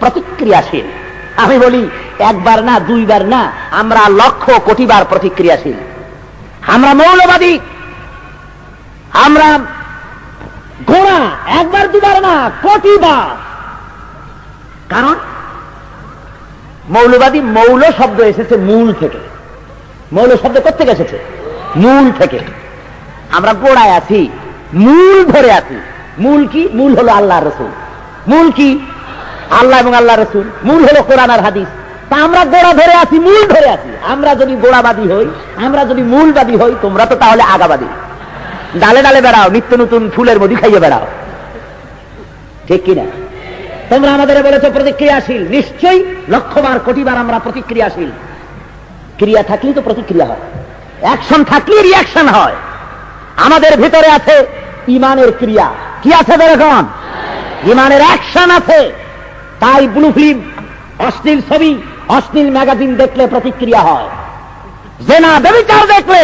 [SPEAKER 1] প্রতিক্রিয়াশীল। আমি বলি একবার না, দুইবার না, আমরা লক্ষ কোটিবার প্রতিক্রিয়াশীল। আমরা মৌলবাদী, আমরা গোড়া, একবার দুবার না, কোটিবার। কারণ মৌলবাদী, মৌল শব্দ এসেছে মূল থেকে। মৌল শব্দ কোথেকে এসেছে? মূল থেকে। আমরা গোড়ায় আছি, মূল ধরে আছি। মূল কি? মূল হলো আল্লাহ রসুল। মূল কি? আল্লাহ এবং আল্লাহ রসুল। মূল হলো কোরআন আর হাদিস। তা আমরা গোড়া ধরে আছি, মূল ধরে আছি। আমরা যদি গোড়াবাদী হই, আমরা যদি মূলবাদী হই, তোমরা তো তাহলে আগাবাদী। ডালে ডালে বেড়াও, নিত্য নতুন ফুলের মধু খাইয়ে বেড়াও, ঠিক কিনা? তোমরা আমাদের বলেছো প্রতিক্রিয়াশীল। নিশ্চয়ই লক্ষবার কোটিবার আমরা প্রতিক্রিয়াশীল। ক্রিয়া থাকলেই তো প্রতিক্রিয়া হয়, অ্যাকশন থাকলেই রিয়াকশন হয়। আমাদের ভিতরে আছে ইমানের ক্রিয়া। কি আছে বেরকম? ইমানের অ্যাকশন আছে। তাই ব্লু ফিল্ম, অশ্লীল ছবি, অশ্লীল ম্যাগাজিন দেখলে প্রতিক্রিয়া হয়। জেনা, ব্যভিচার দেখলে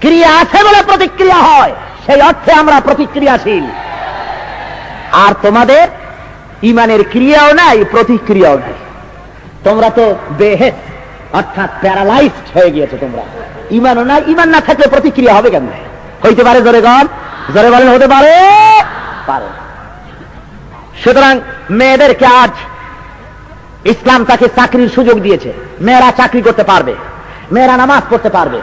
[SPEAKER 1] ক্রিয়া আছে বলে প্রতিক্রিয়া হয়। সেই অর্থে আমরা প্রতিক্রিয়াশীল। আর তোমাদের ইমানের ক্রিয়াও নাই, প্রতিক্রিয়াও নাই। তোমরা তো বেহেস, অর্থাৎ প্যারালাইজড হয়ে গিয়েছে। তোমরা ইমানও নাই। ইমান না থাকলে প্রতিক্রিয়া হবে কেন? হইতে পারে? জোরে গণ, জোরে বলেন, হতে পারে? পারে। সুতরাং মেয়েদেরকে আজ ইসলাম তাকে চাকরির সুযোগ দিয়েছে। মেয়েরা চাকরি করতে পারবে, মেয়েরা নামাজ পড়তে পারবে,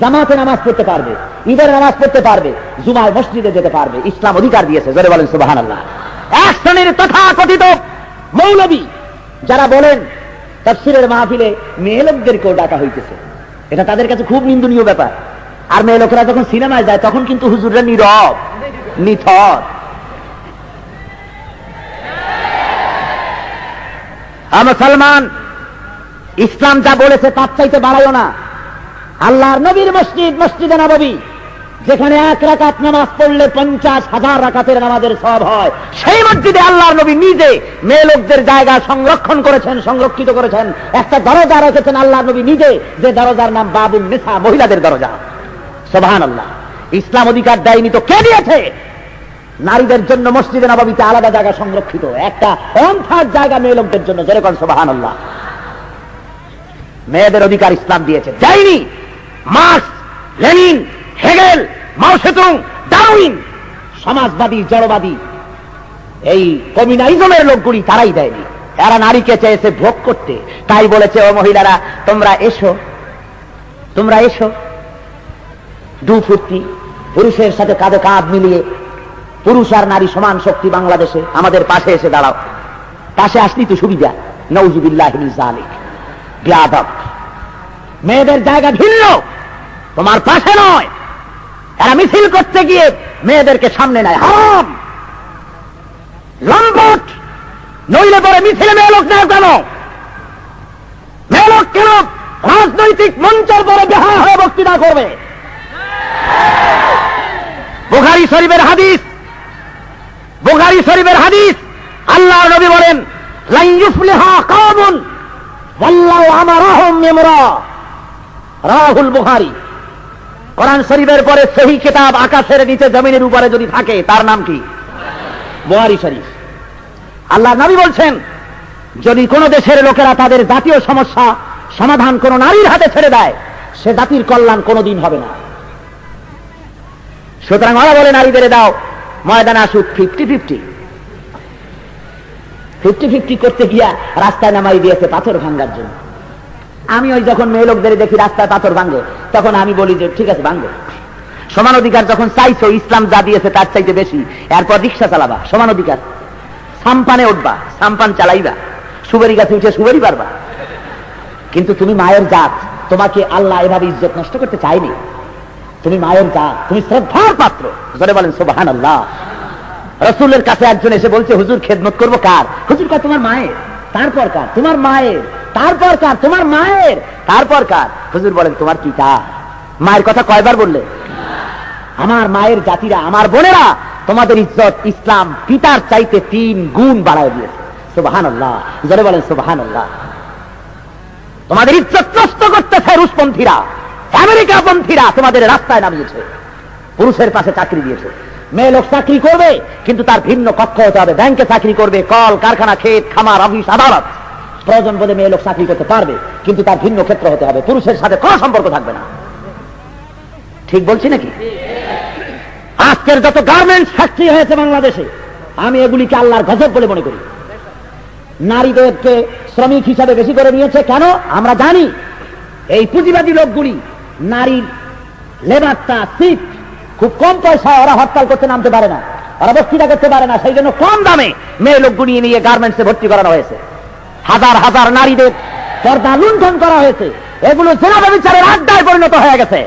[SPEAKER 1] জামাতে নামাজ পড়তে পারবে, ঈদের নামাজ পড়তে পারবে, জুমায় মসজিদে যেতে পারবে। ইসলাম অধিকার দিয়েছে। জোরে বলেন সুবহানাল্লাহ। এক শ্রেণীর তথাকথিত মৌলবী যারা বলেন তাফসীরের মাহফিলে মেয়ে লোকদেরকেও ডাকা হইতেছে, এটা তাদের কাছে খুব নিন্দনীয় ব্যাপার। আর মেয়ে লোকেরা যখন সিনেমায় যায় তখন কিন্তু হুজুররা নীরব, নিথর। মুসলমান, ইসলাম যা বলেছে তার চাইতে বাড়াইও না। আল্লাহর নবীর মসজিদ, মসজিদে নববী, যেখানে এক রাকাত নামাজ পড়লে 50,000 রাকাতের নামাজের সওয়াব হয়, সেই মসজিদে আল্লাহর নবী নিজে মেয়ে লোকদের জায়গা সংরক্ষণ করেছেন, সংরক্ষিত করেছেন। একটা দরজা রেখেছেন আল্লাহর নবী নিজে, যে দরজার নাম বাবুন নিসা, মহিলাদের দরজা। সুবহানাল্লাহ। ইসলাম অধিকার দেয়নি তো কে দিয়েছে? নারীদের জন্য মসজিদে নববীতে আলাদা জায়গা সংরক্ষিত, একটা অন্থার জায়গা মেয়ে লোকদের জন্য। যেরকম সুবহানাল্লাহ। মেয়েদের অধিকার ইসলাম দিয়েছে, দেয়নি মার্কস, লেনিন, হেগেল, মাও সেতুং, ডারউইন, সমাজবাদী, জড়বাদী, এই কমিউনিজমের লোকগুলি তারাই দেয়নি। এরা নারীকে চেয়েছে ভোগ করতে। তাই বলেছে, ও মহিলারা তোমরা এসো, তোমরা এসো, দুফুর্তি পুরুষের সাথে কাঁধে কাঁধ মিলিয়ে, পুরুষ আর নারী সমান শক্তি বাংলাদেশে, আমাদের পাশে এসে দাঁড়াও। পাশে আসলি তো সুবিধা। নাউযুবিল্লাহি মিন যালিক। বেয়াদব। মেয়েদের জায়গা ভিন্ন, তোমার পাশে নয়। এরা মিছিল করতে গিয়ে মেয়েদেরকে সামনে নেয়। হারাম, লম্পট। নইলে পরে মিছিলে মেয়ে লোক নেয় কেন? মেয়ে লোক কেন রাজনৈতিক মঞ্চের পরে বেহায়া হয়ে বক্তৃতা করবে? বুখারী শরীফের হাদিস, বুখারী শরীফের হাদিস, আল্লাহর নবী বলেন, লান ইউফলিহা কওমুন ওয়াল্লাহু আমারাহুম ইমরা। রাহুল বুখারী। কোরআন শরীফের পরে সহিহ কিতাব আকাশের নিচে জমিনের উপরে যদি থাকে তার নাম কি? বুখারী শরীফ। আল্লাহর নবী বলছেন, যদি কোন দেশের লোকেরা তাদের জাতীয় সমস্যা সমাধান কোন নারীর হাতে ছেড়ে দেয়, সে জাতির কল্যাণ কোনদিন হবে না। সুতরাং ওরা বলে নারীদের দাও, ময়দানে আসুক 50-50। 50-50 করতে গিয়া রাস্তায় নামাই দিয়েছে পাথর ভাঙ্গার জন্য। আমি ওই যখন মেয়ে লোকদের দেখি রাস্তায় পাথর ভাঙ্গে, তখন আমি বলি যে ঠিক আছে ভাঙ্গো। সমান অধিকার যখন চাইছো, ইসলাম যা দিয়েছে তার চাইতে বেশি, এরপর রিক্সা চালাবা, সমান অধিকার। সাম্পানে উঠবা, সাম্পান চালাইবা, সুবেরি গাছে উঠে সুবেরি পারবা। কিন্তু তুমি মায়ের জাত, তোমাকে আল্লাহ এভাবে ইজ্জত নষ্ট করতে চায়নি। তুমি মায়ের জাত, তুমি শ্রদ্ধার পাত্র। জোরে বলেন সুবহানাল্লাহ। রাসূলের কাছে একজন এসে বলছে, হুজুর খেদমত করবো কার? হুজুর কয় তোমার মায়ের। তারপর কার? তোমার মায়ের। তারপর কার? তোমার মায়ের। তারপর কার? হুজুর বলেন তোমার কি কার? মায়ের কথা কয়বার বললে? আমার মায়ের জাতিরা, আমার বোনেরা, তোমাদের ইজ্জত ইসলাম পিতার চাইতে 3 গুণ বাড়ায় দিয়েছে। সুবহানাল্লাহ, জোরে বলেন সুবহানাল্লাহ। তোমাদের ইজ্জত নষ্ট করতেছে রুশপন্থীরা, আমেরিকাপন্থীরা তোমাদের রাস্তায় নামিয়েছে, পুরুষের পাশে চাকরি দিয়েছে। মেয়ে লোক চাকরি করবে কিন্তু তার ভিন্ন কক্ষ হতে হবে। ব্যাংকে চাকরি করবে, কল কারখানা, ক্ষেত খামার, অফিস আদালত, প্রয়োজন বোধে মেয়ে লোক চাকরি করতে পারবে, কিন্তু তার ভিন্ন ক্ষেত্র হতে হবে, পুরুষের সাথে কোনো সম্পর্ক থাকবে না। ঠিক বলছি নাকি? আজকের যত গার্মেন্টস ফ্যাক্টরি হয়েছে বাংলাদেশে, আমি এগুলিকে আল্লাহর গজব বলে মনে করি। নারীদেরকে শ্রমিক হিসাবে বেশি করে নিয়েছে কেন? আমরা জানি এই পুঁজিবাদী লোকগুলি নারীর লেবারটা সিট খুব কম পয়সায়, ওরা হরতাল করতে নামতে পারে না, ওরা বক্তৃতা করতে পারে না, সেই জন্য কম দামে মেয়ে লোকগুলি নিয়ে গার্মেন্টসে ভর্তি করানো হয়েছে। হাজার হাজার নারীদের পর্দা লুণ্ঠন করা হয়েছে, এগুলো জেনা ব্যভিচারের আড্ডায় পরিণত হয়ে গেছে।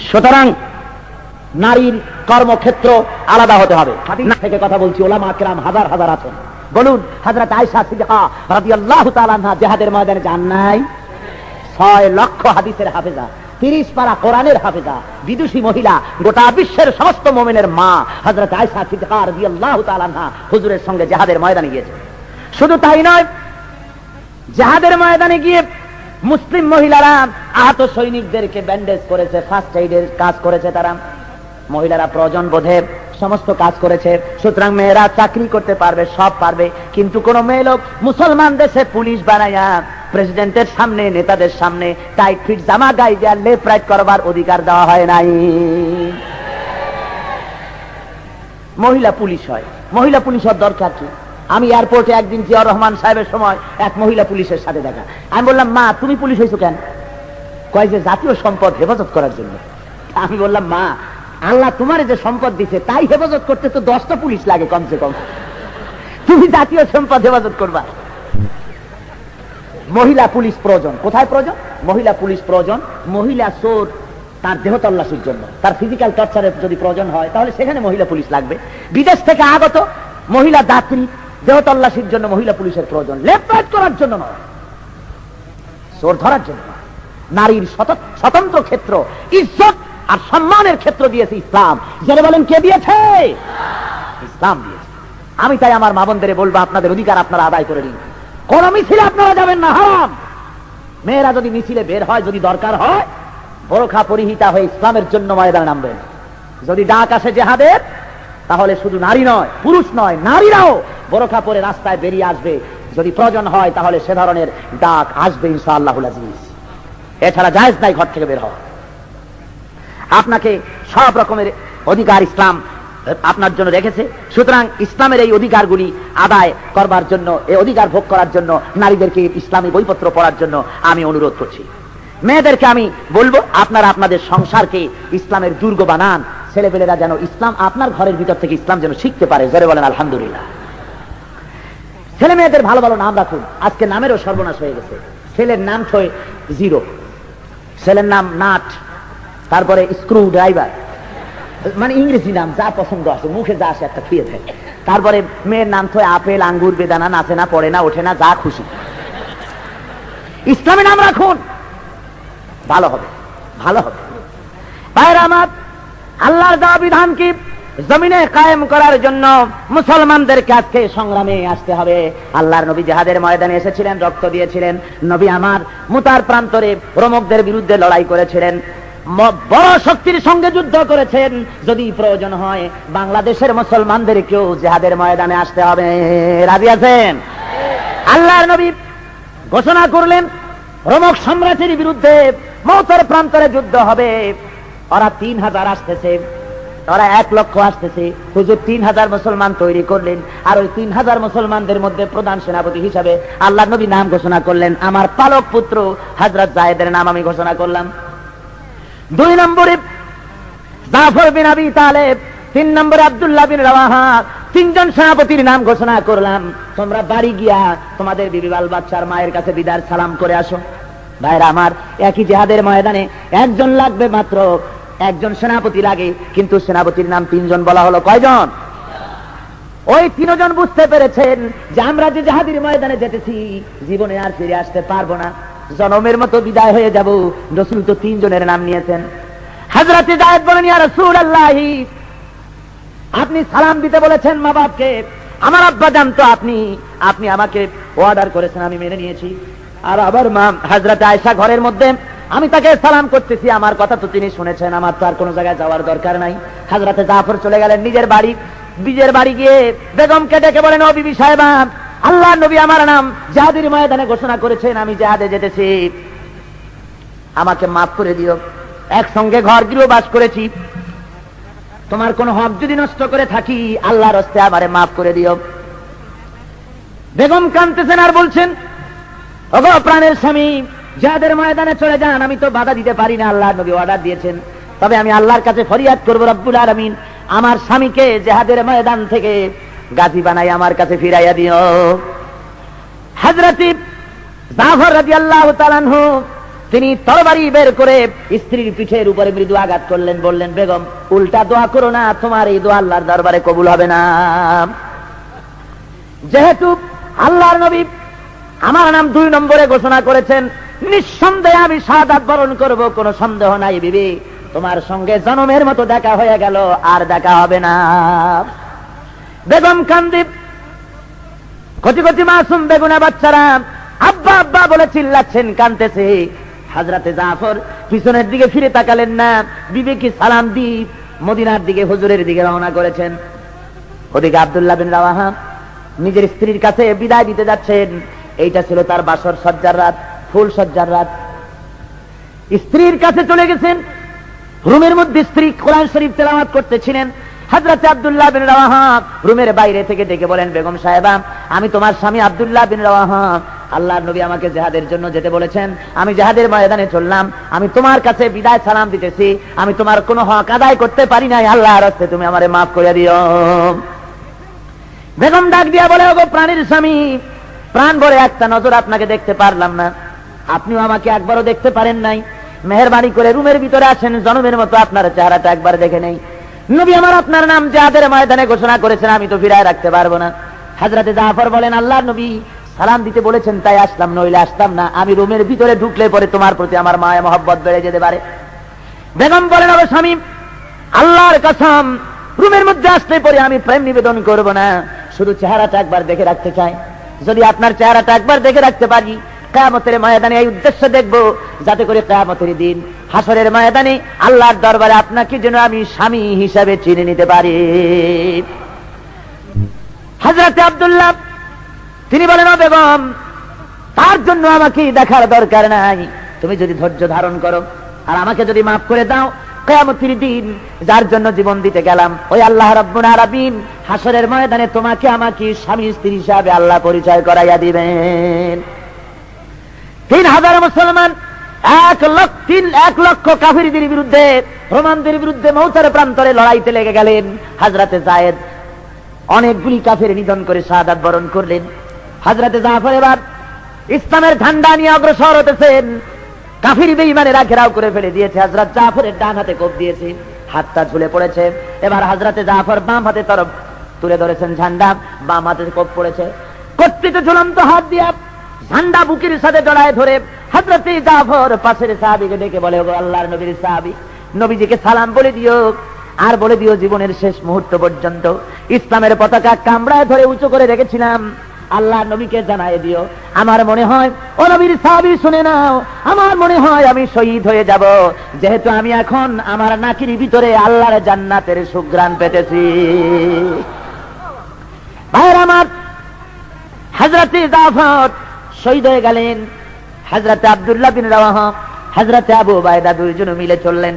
[SPEAKER 1] সুতরাং নারীর কর্মক্ষেত্র আলাদা হতে হবে। হাদিস থেকে কথা বলছি, ওলামা কেরাম হাজার হাজার আছেন। বলুন, হযরত আয়েশা সিদ্দিকা রাদিয়াল্লাহু তাআলা আনহা জিহাদের ময়দানে যান নাই? 6 লক্ষ হাদিসের হাফেজা, 30 পারা কোরআনের হাফেজা, বিদুষী মহিলা, গোটা বিশ্বের সমস্ত মুমিনের মা হযরত আয়েশা সিদ্দিকা রাদিয়াল্লাহু তাআলা আনহা হুজুরের সঙ্গে জিহাদের ময়দানে গিয়েছে। শুধু তাই নয়, জিহাদের ময়দানে গিয়ে মুসলিম মহিলারা আহত সৈনিকদেরকে ব্যান্ডেজ করেছে, ফার্স্ট এইডের কাজ করেছে তারা। মহিলারা প্রয়োজন বোধে সমস্ত কাজ করেছে। সুতরাং মেয়েরা চাকরি করতে পারবে, সব পারবে, কিন্তু কোন মেয়ে লোক মুসলমান দেশে পুলিশ বানাইয়া প্রেসিডেন্টের সামনে, নেতাদের সামনে টাইট ফিট জামা গায়ে দেওয়া, লেফট রাইট করবার অধিকার দেওয়া হয় নাই। মহিলা পুলিশ হয়, মহিলা পুলিশ হওয়ার দরকার কি? আমি এয়ারপোর্টে একদিন জিয়াউর রহমান সাহেবের সময় এক মহিলা পুলিশের সাথে দেখা। আমি বললাম, মা তুমি পুলিশ হয়েছো কেন? কয় যে জাতীয় সম্পদ হেফাজত করার জন্য। আমি বললাম, মা আল্লাহ তোমার যে সম্পদ দিচ্ছে তাই হেফাজত করতে তো 10টা পুলিশ লাগে কমসে কম, তুমি জাতীয় সম্পদ হেফাজত করবা। মহিলা পুলিশ প্রয়োজন। কোথায় প্রয়োজন? মহিলা পুলিশ প্রয়োজন মহিলা চোর তার দেহ তল্লাশির জন্য, তার ফিজিক্যাল টর্চারের যদি প্রয়োজন হয় তাহলে সেখানে মহিলা পুলিশ লাগবে। বিদেশ থেকে আগত মহিলা যাত্রী দেহ তল্লাশির জন্য মহিলা পুলিশের প্রয়োজন, লেফট রাইট করার জন্য নয়, চোর ধরার জন্য। নারীর স্বতন্ত্র ক্ষেত্র, ইজ্জত আর সম্মানের ক্ষেত্র দিয়েছে ইসলাম। যারা বলেন কে দিয়েছে? ইসলাম দিয়েছে। আমি তাই আমার মা বোনদের বলবো, আপনাদের অধিকার আপনারা আদায় করে নিন। কোন মিছিলে আপনারা যাবেন না, হারাম। মেয়েরা যদি মিছিলে বের হয়, যদি দরকার হয় বোরখা পরিহিতা হয়ে ইসলামের জন্য ময়দানে নামবেন। যদি ডাক আসে জিহাদের, তাহলে শুধু নারী নয়, পুরুষ নয়, নারীরাও বোরখা পরে রাস্তায় বেরিয়ে আসবে। যদি প্রয়োজন হয় তাহলে সে ধরনের ডাক আসবে ইনশাআল্লাহুল আজিজ। এছাড়া জায়েজ নাই ঘর থেকে বের হওয়া। আপনাকে সব রকমের অধিকার ইসলাম আপনার জন্য রেখেছে। সুতরাং ইসলামের এই অধিকারগুলি আদায় করবার জন্য, এই অধিকার ভোগ করার জন্য নারীদেরকে ইসলামী বইপত্র পড়ার জন্য আমি অনুরোধ করছি। মেয়েদেরকে আমি বলবো, আপনারা আপনাদের সংসারকে ইসলামের দুর্গ বানান। ছেলেপেলেরা যেন ইসলাম আপনার ঘরের ভিতর থেকে ইসলাম যেন শিখতে পারে। জোরে বলেন আলহামদুলিল্লাহ। ছেলে মেয়েদের ভালো ভালো নাম রাখুন। আজকে নামেরও সর্বনাশ হয়ে গেছে। ছেলের নাম ছয় জিরো, ছেলের নাম নাট, তারপরে স্ক্রু ড্রাইভার, মানে ইংরেজি নাম যা পছন্দ আছে, মুখে যা আসে একটা খেয়ে থাকে। তারপরে মেয়ের নাম থয় আপেল, আঙ্গুর, বেদানা, নাচে না, পড়ে না, ওঠে না, যা খুশি। ইসলামী নাম রাখুন, ভালো হবে, ভালো হবে। ভাইরা আমার, আল্লাহর দেওয়া বিধানকে জমিনে কায়েম করার জন্য মুসলমানদেরকে আজকে সংগ্রামে আসতে হবে। আল্লাহর নবী জিহাদের ময়দানে এসেছিলেন, রক্ত দিয়েছিলেন। নবী আমার মুতার প্রান্তরে রোমকদের বিরুদ্ধে লড়াই করেছিলেন, বড় শক্তির সঙ্গে যুদ্ধ করেছেন। যদি প্রয়োজন হয় বাংলাদেশের মুসলমানদেরকেও জিহাদের ময়দানে আসতে হবে। রাজি আছেন? আল্লাহর নবী ঘোষণা করলেন রোমক সম্রাটের বিরুদ্ধে মওতের প্রান্তরে যুদ্ধ হবে। ওরা 3000 আসতেছে, ওরা 1 লক্ষ আসতেছে। হুজুর 3000 মুসলমান তৈরি করলেন, আর ওই 3000 মুসলমানদের মধ্যে প্রধান সেনাপতি হিসাবে আল্লাহর নবী নাম ঘোষণা করলেন। আমার পালক পুত্র হযরত যায়েদের নাম আমি ঘোষণা করলাম। 2 নম্বরে জাফর বিন আবি তালেব, 3 নম্বরে আব্দুল্লাহ বিন রাওয়াহা, 3 জন সেনাপতির নাম ঘোষণা করলাম। তোমরা বাড়ি গিয়া তোমাদের বিবি বাল বাচ্চার মায়ের কাছে বিদার সালাম করে আসো। ভাইরা আমার, একই জিহাদের ময়দানে একজন লাগবে মাত্র, একজন সেনাপতি লাগে, কিন্তু সেনাপতির নাম 3 জন বলা হলো। কয়জন? ওই 3 জন বুঝতে পেরেছেন যে আমরা যে জিহাদের ময়দানে যেতেছি জীবনে আর ফিরে আসতে পারবো না, জনমের মতো বিদায় হয়ে যাব। রাসূল তো 3 জনের নাম নিয়েছেন। হযরত যায়েদ বলেন, ইয়া রাসূলুল্লাহ, আপনি সালাম দিতে বলেছেন মা বাপকে, আমার আব্বা জানতো আপনি আমাকে অর্ডার করেছেন, আমি মেনে নিয়েছি। আর আবার মা হযরত আয়েশা ঘরের মধ্যে, আমি তাকে সালাম করতেছি, আমার কথা তো তিনি শুনেছেন, আমার তো আর কোনো জায়গায় যাওয়ার দরকার নাই। হযরতে জাফর চলে গেলেন নিজের বাড়ি গিয়ে বেগমকে ডেকে বলেন, ও বিবি সাহেবা, আল্লাহর নবী আমার নাম জিহাদের ময়দানে ঘোষণা করেছেন, আমি জিহাদে যেতেছি, আমাকে মাফ করে দিও। একসঙ্গে ঘর গৃহ বাস করেছি, তোমার কোন হক যদি নষ্ট করে থাকি আল্লাহর হস্তে আমারে মাফ করে দিও। বেগম কাঁদতেছেন আর বলছেন, ওগো প্রাণের স্বামী, জিহাদের ময়দানে চলে যান, আমি তো বাধা দিতে পারি না, আল্লাহর নবী অর্ডার দিয়েছেন, তবে আমি আল্লাহর কাছে ফরিয়াদ করব, রব্বুল আলামিন আমার স্বামীকে জিহাদের ময়দান থেকে গাজী বানাই আমার কাছে ফিরাইয়া দিও। হযরত জাফর রাদিয়াল্লাহু তাআলা আনহু তিনি তরবারি বের করে স্ত্রীর পিঠের উপরে মৃদু আঘাত করলেন, বললেন, বেগম উল্টা দোয়া করো না, তোমার এই দোয়া আল্লাহর দরবারে কবুল হবে না। যেহেতু আল্লাহর নবী আমার নাম 2 নম্বরে ঘোষণা করেছেন, নিঃসন্দেহে আমি শাহাদাত বরণ করব, কোনো সন্দেহ নাই বিবি, তোমার সঙ্গে জনমের মতো দেখা হয়ে গেল, আর দেখা হবে না। বেগম কান্দি, কচি কচি মাসুম বেগুনা বাচ্চারা আব্বা আব্বা বলে চিল্লাচ্ছেন, কাঁদতেছে। হযরতে জাফর পিছনের দিকে ফিরে তাকালেন না, বিবিকে সালাম দিয়ে মদিনার দিকে হুজুরের দিকে রওনা করেছেন। ওদিকে আব্দুল্লাহ বিন রাওয়াহা নিজের স্ত্রীর কাছে বিদায় দিতে যাচ্ছেন। এইটা ছিল তার বাসর সজ্জার রাত, ফুল সজ্জার রাত। স্ত্রীর কাছে চলে গেছেন, রুমের মধ্যে স্ত্রী কোরআন শরীফ তেলাওয়াত করতেছিলেন। হযরতে আব্দুল্লাহ বিন রাওয়াহা রুমের বাইরে থেকে ডেকে বলেন, বেগম সাহেবা, আমি তোমার স্বামী আব্দুল্লাহ বিন রাওয়াহা, আল্লাহর নবী আমাকে জিহাদের জন্য যেতে বলেছেন, আমি জিহাদের ময়দানে চললাম, আমি তোমার কাছে বিদায় সালাম দিতেছি, আমি তোমার কোনো হক আদায় করতে পারি নাই, আল্লাহর রাস্তায় তুমি আমারে মাফ করে দিও। বেগম ডাক দিয়া বলে, ওগো প্রাণের স্বামী, প্রাণ ভরে একটা নজর আপনাকে দেখতে পারলাম না, আপনিও আমাকে একবারও দেখতে পারেন নাই, মেহেরবানি করে রুমের ভিতরে আসেন, জনমের মতো আপনার চেহারাটা একবার দেখে নেই। নবী আমার আপনার নাম জিহাদের ময়দানে ঘোষণা করেছেন, আমি তো ফিরায় রাখতে পারবো না। হযরতে জাফর বলেন, আল্লাহর নবী সালাম দিতে বলেছেন তাই আসলাম, নইলে আসতাম না, আমি রুমের ভিতরে ঢুকলে পরে তোমার প্রতি আমার মায়া মহব্বত বেড়ে যেতে পারে। বেগম বলেন, ওগো স্বামী, আল্লাহর কসম, রুমের মধ্যে আসলে পরে আমি প্রেম নিবেদন করব না, শুধু চেহারাটা একবার দেখে রাখতে চাই। যদি আপনার চেহারাটা একবার দেখে রাখতে পারি, কিয়ামতের ময়দানে এই উদ্দেশ্য দেখব, যাতে করে কিয়ামতের দিন হাসরের ময়দানে আল্লাহর দরবারে আপনাকে যেন আমি স্বামী হিসাবে চিনে নিতে পারি। হযরতে আব্দুল্লাহ তিনি বলেন, ও বেগম, তার জন্য আমাকে দেখার দরকার নাই, তুমি যদি ধৈর্য ধারণ করো আর আমাকে যদি মাফ করে দাও, কিয়ামতের দিন যার জন্য জীবন দিতে গেলাম, ওই আল্লাহ রাব্বুল আলামিন হাসরের ময়দানে তোমাকে আমাকে স্বামী স্ত্রী হিসাবে আল্লাহ পরিচয় করাইয়া দিবেন। 3000 মুসলমান 1 লক্ষ কাফিরদের বিরুদ্ধে, রোমানদের বিরুদ্ধে মৌতের প্রান্তরে লড়াইতে লেগে গেলেন। হযরতে যায়েদ অনেকগুলি কাফের নিধন করে শাহাদাত বরণ করলেন। হযরতে জাফর এবার ইসলামের ঝান্ডা নিয়ে অগ্রসর হতেছেন। কাফির বেঈমানেরা ঘেরাও করে ফেলে দিয়েছে, হযরত জাফরের ডান হাতে কোপ দিয়েছে, হাতটা ঝুলে পড়েছে। এবার হযরতে জাফর বাম হাতে তরফ তুলে ধরেছেন ঝান্ডা, বাম হাতে কোপ পড়েছে। কর্তৃত ঝুলন্ত হাত দিয়ে ঝান্ডা বুকের সাথে জড়ায় ধরে হযরতে জাফর পাশের সাহাবীকে ডেকে বলে, ওগো আল্লাহর নবীর সাহাবী, নবীজিকে সালাম বলে দিও, আর বলে দিও জীবনের শেষ মুহূর্ত পর্যন্ত ইসলামের পতাকা কামড়ায় ধরে উঁচু করে রেখেছিলাম, আল্লাহ নবীকে জানায় দিও। আমার মনে হয়, ও নবীর সাহাবী শুনে নাও, আমার মনে হয় আমি শহীদ হয়ে যাব, যেহেতু আমি এখন আমার নাকির ভিতরে আল্লাহর জান্নাতের সুঘ্রাণ পেতেছি। ভাইরা আমার, হযরতে জাফর শহীদ হয়ে গেলেন। হযরতে আব্দুল্লাহ বিন রাওয়াহা, হযরতে আবু উবাইদা দুইজন মিলে চললেন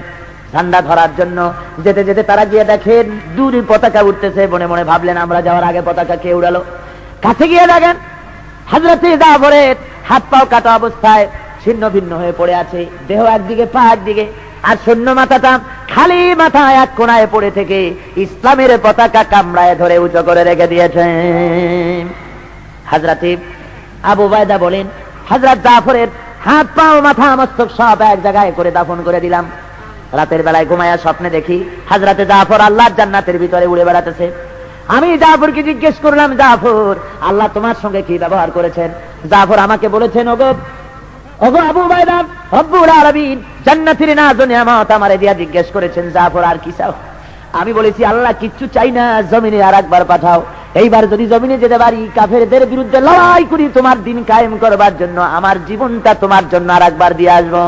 [SPEAKER 1] ঝান্ডা ধরার জন্য। যেতে যেতে তারা গিয়ে দেখেন দূরে পতাকা উঠতেছে। মনে মনে ভাবলেন, আমরা যাওয়ার আগে পতাকা কে উড়ালো? কাছে গিয়ে দেখেন হযরতে জাফরের হাত পাও কাটা অবস্থায় ছিন্ন ভিন্ন হয়ে পড়ে আছে, দেহ একদিকে পা একদিকে, আর শূন্য মাথাটা খালি মাথা এক কোনায় পড়ে থেকে ইসলামের পতাকা কামড়ায় ধরে উঁচু করে রেখে দিয়েছেন। হযরতে আবু উবাইদা বলেন, হযরত জাফরের হাত পাও মাথা মস্তক সব এক জায়গায় করে দাফন করে দিলাম। রাতের বেলায় ঘুমায়া স্বপ্নে দেখি হযরতে জাফর আল্লাহর জান্নাতের ভিতরে উড়ে বেড়াতেছে। আমি জাফরকে জিজ্ঞেস করলাম, জাফর, আল্লাহ তোমার সঙ্গে কি ব্যবহার করেছেন? জাফর আমাকে বলেছেন, ওগো আবু উবাইদা, রব্বুল আলামিন জান্নাতের নাজ নিয়ামত আমারে দিয়া জিজ্ঞেস করেছেন, জাফর আর কি চাও? আমি বলেছি, আল্লাহ কিচ্ছু চাই না, জমিনে আর একবার পাঠাও। এইবার যদি জমিনে যেতে পারি, কাফেরদের বিরুদ্ধে লড়াই করি তোমার দিন কায়েম করবার জন্য, আমার জীবনটা তোমার জন্য আর একবার দিয়ে আসবো।